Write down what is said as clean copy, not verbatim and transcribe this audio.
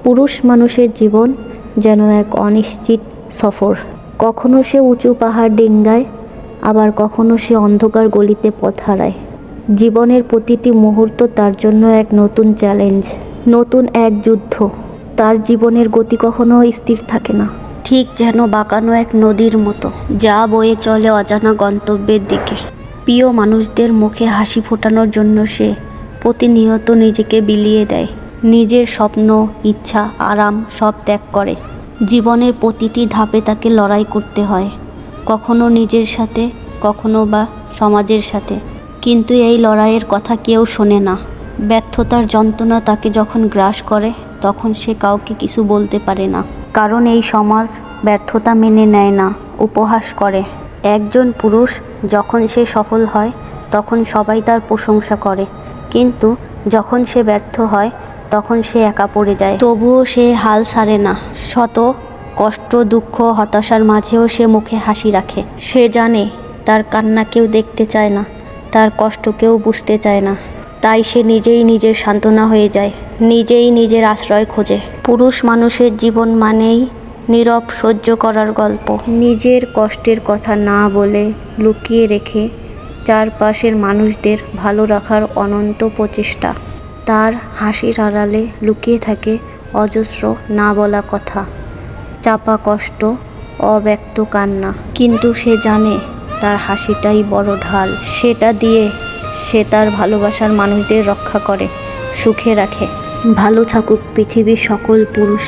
পুরুষ মানুষের জীবন যেন এক অনিশ্চিত সফর। কখনো সে উঁচু পাহাড় ডিঙ্গায়, আবার কখনো সে অন্ধকার গলিতে পথ হারায়। জীবনের প্রতিটি মুহূর্ত তার জন্য এক নতুন চ্যালেঞ্জ, নতুন এক যুদ্ধ। তার জীবনের গতি কখনো স্থির থাকে না, ঠিক যেন বাঁকানো এক নদীর মতো, যা বয়ে চলে অজানা গন্তব্যের দিকে। প্রিয় মানুষদের মুখে হাসি ফোটানোর জন্য সে প্রতিনিয়ত নিজেকে বিলিয়ে দেয়, নিজের স্বপ্ন, ইচ্ছা, আরাম সব ত্যাগ করে। জীবনের প্রতিটি ধাপে তাকে লড়াই করতে হয়, কখনো নিজের সাথে, কখনো বা সমাজের সাথে। কিন্তু এই লড়াইয়ের কথা কেউ শোনে না। ব্যর্থতার যন্ত্রণা তাকে যখন গ্রাস করে, তখন সে কাউকে কিছু বলতে পারে না, কারণ এই সমাজ ব্যর্থতা মেনে নেয় না, উপহাস করে। একজন পুরুষ যখন সে সফল হয়, তখন সবাই তার প্রশংসা করে, কিন্তু যখন সে ব্যর্থ হয়, তখন সে একা পড়ে যায়। তবুও সে হাল ছাড়ে না। শত কষ্ট, দুঃখ, হতাশার মাঝেও সে মুখে হাসি রাখে। সে জানে তার কান্না কেউ দেখতে চায় না, তার কষ্ট কেউ বুঝতে চায় না। তাই সে নিজেই নিজের সান্ত্বনা হয়ে যায়, নিজেই নিজের আশ্রয় খোঁজে। পুরুষ মানুষের জীবন মানেই নীরব সহ্য করার গল্প, নিজের কষ্টের কথা না বলে লুকিয়ে রেখে চারপাশের মানুষদের ভালো রাখার অনন্ত প্রচেষ্টা। তার হাসির আড়ালে লুকিয়ে থাকে অজস্র না বলা কথা, চাপা কষ্ট, অব্যক্ত কান্না। কিন্তু সে জানে তার হাসিটাই বড় ঢাল, সেটা দিয়ে সে তার ভালোবাসার মানুষদের রক্ষা করে, সুখে রাখে। ভালো থাকুক পৃথিবীর সকল পুরুষ।